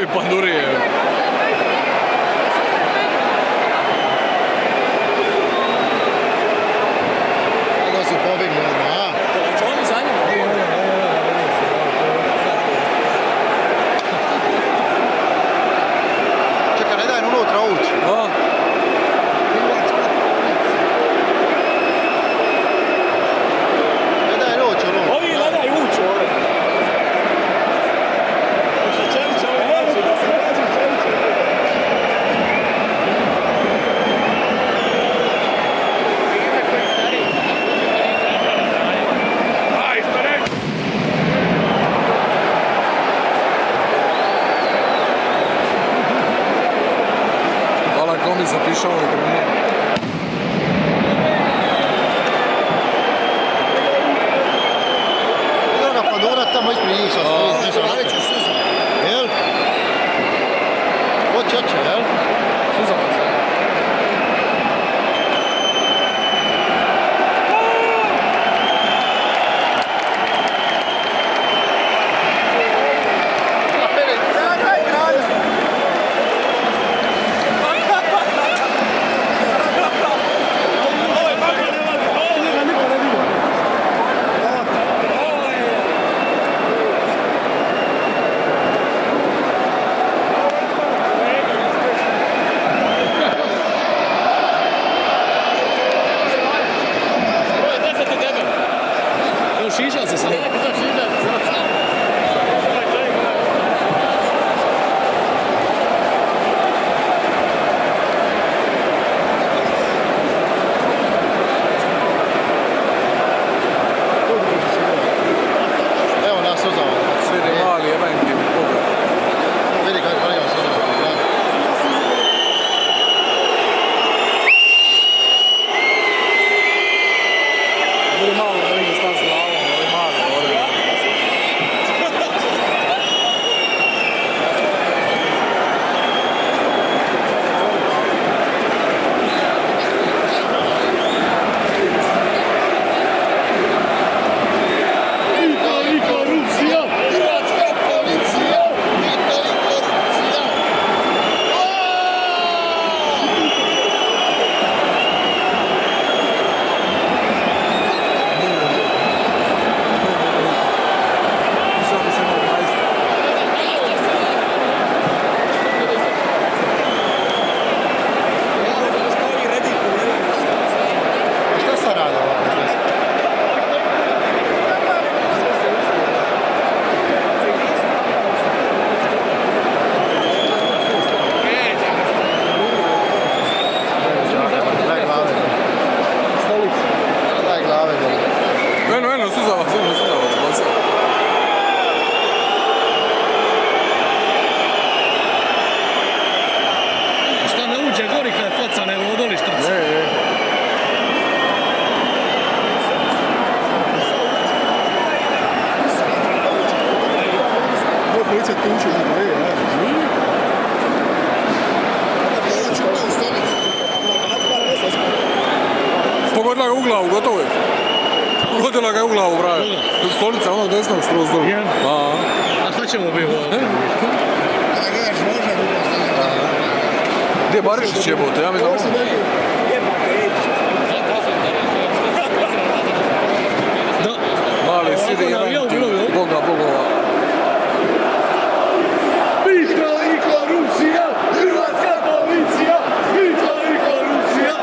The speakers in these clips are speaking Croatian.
ovi pandurije. Kako su pobjegli odmah, a? Hoće oni za njim? Čekaj, ne daj unutra ući. Ne daj ući unutra. Ovi ne daj ući ovdje. Čelića ovi neće da se nađe Čelića. Aj, stareć! Hvala komi zapišao i trenutak. Idemo ga pandura tamo ispred njih što stoji. Najveću suzu. Jel? Hoće, jel? Suzama se. Šiša se sad. Evo nas suzama. Svidi mali, jedan ti pogled. Vidi kako nema suzama. Budi malo da vidim stan s glavom, ali mali, ovdje. Hrvatska policija! Pita i korupcija! Što bi se imao majstor? Šta sad rade ovako? Daj glave. Daj glave. Eno, suzavac, bacio. Šta ne uđe gori kad je faca, nego odoli štrca. Ovo policija tuče na dve, Pogodila ga u glavu, gotovo je. Pogodila ga u glavu, braj. Stolica onog desnog skroz dolu. Jen? A šta ćemo biti ovdje? Gdje je Barišić jebote, ja mi znam. Da. Mali, sidi jedan ti, Boga, bogova. Pita i korupcija, Hrvatska policija, pita i korupcija.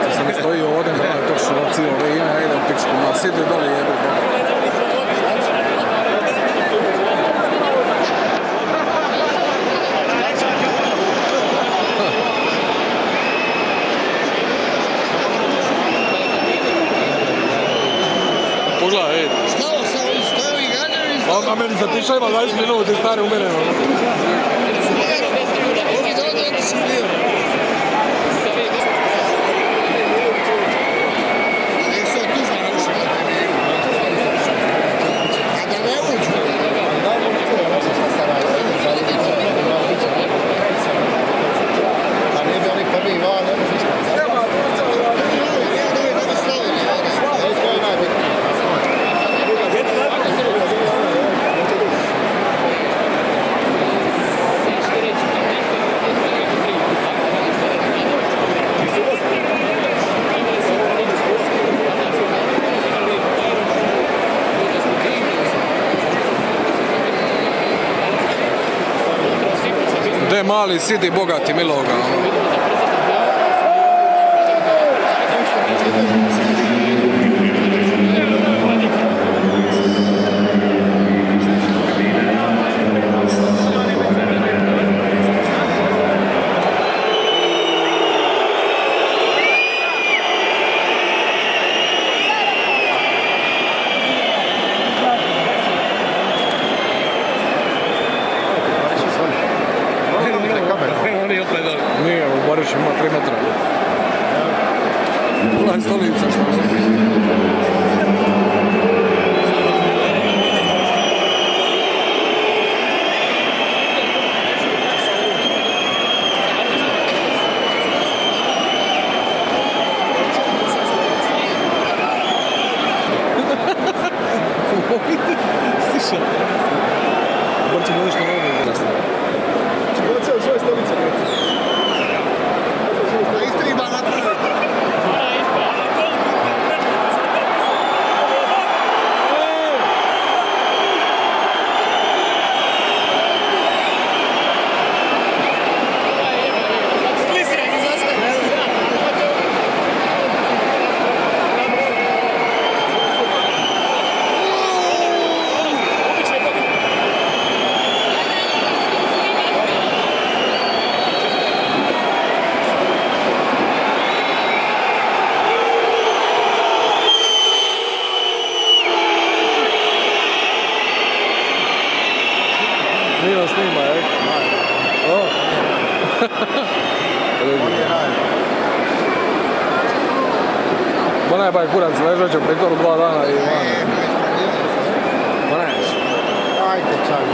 To sam stoji ovdje, da to što cijelo vrijeme, ja idem pičku, ma sidi dole jebe. Pogledaj, ej. Stalo sa ovim stoji gađevi. A meni zatišaj ima 20 minuta i stari umire. Ovi dođe, ti si bio. Te mali, sidi, bogati, miloga. Oni opet doli. Nije, u Barić ima 3 metra. Pogledaj Stolica što je. Stiša. Bar ćemo nešto novo izrasti. Nino snima, je? O. Ma ne, baj kurac, ležat će u pritoru 2 dana i van. Ma ne. Ajde, čaj.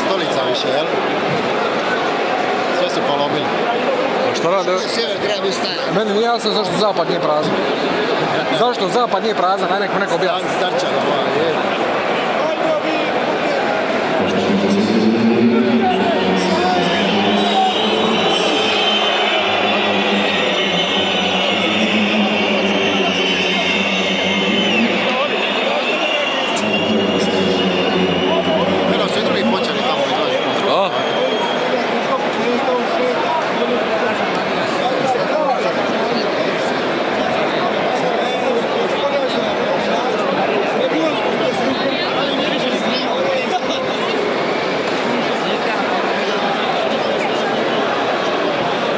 Stolica više, jel? Sve su polomili. Šta rade? Sjever treba biti stajan. Meni nije jasno zašto zapad nije prazan. Zašto zapad nije prazan, aj nek me neko objasni. Starčana, je. Pero svi drugi počeli tamo izlazi. A?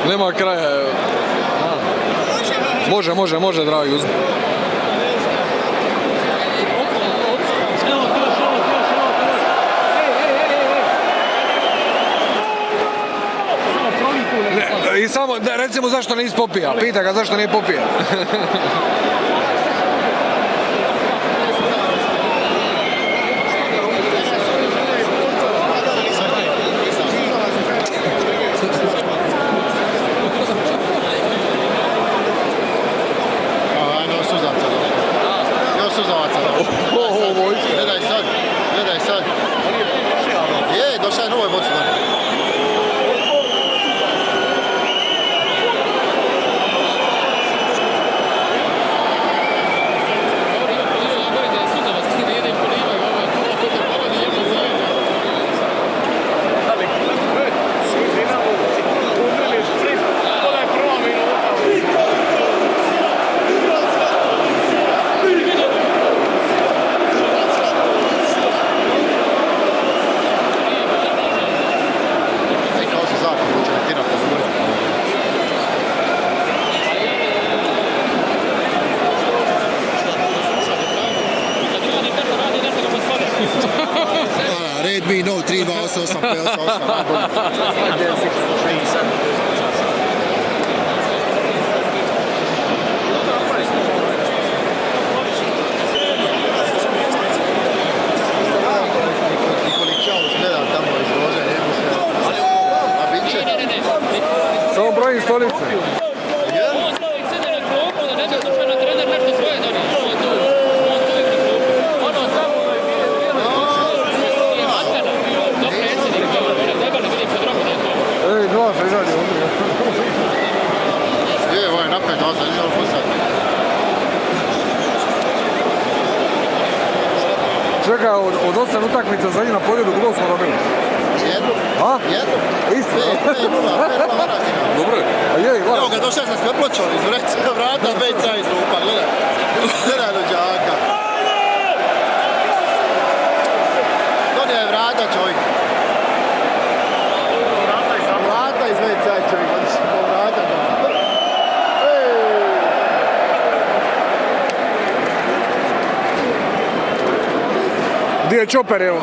Nema kraja. Može, dragi uzmi. I samo, da, recimo zašto nisi popija, pita ga zašto nije popija. Gledaj sad. Je, došao je novoj boci. Redmi Note 3, 288, 588. Samo brojim stolice. opet dolaze, nije futsal. Čekaj, od 8 utakmica za na pobjedu koliko smo dobili? Jednu. A? Jednu. Isto? 5-0 Dobro, a je, gledaj. Evo ga, došao sam sve pločali, izvreci vrata, dvejca izlupa, gledaj. Gledaj do džaka. Donio je vrata čovjek. Vrata izvejca čovjek, odlično po vrata. Gdje je Čoper, evo?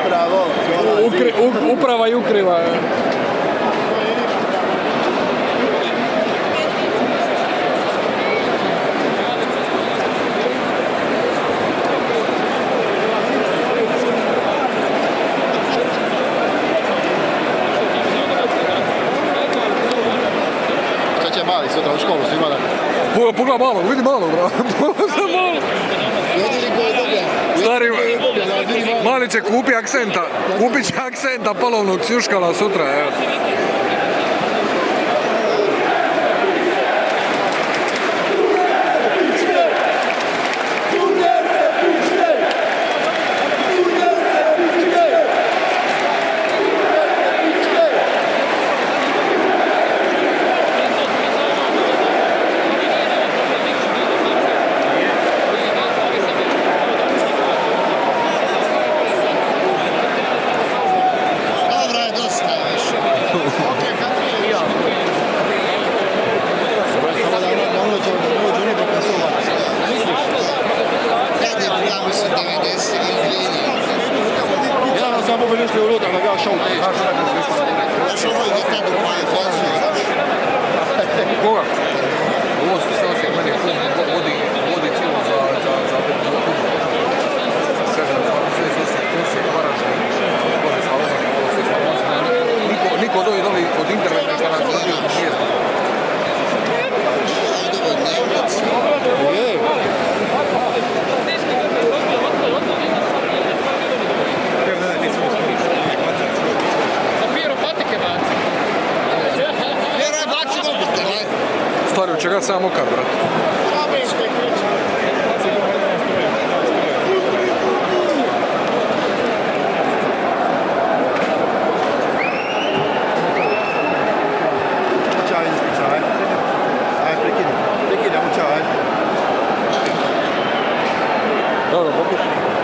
Upravo. Uprava i ukriva. Šta će mali sutra u školu svima da... Pogledaj malo, vidi malo, bravo. Jedini koji je dobio. Stari, mali će kupi aksenta. Kupit će aksenta polovnog sjuškala sutra, evo. Dobro je, dosta više. Ja mislim 90 linije. Ja sam mogu misliti u ruta, da ga šao. Još ovo je tad u moje poziju. Koga? Ovo su sve osje, meni vodi cijelo za niko od ovih od interneta šta nas dođe od mjesta. Stari, od čega sam ja mokar, brat? Čaj, čaj. Aj, prekidamo čaj. Dobro, pokušaj.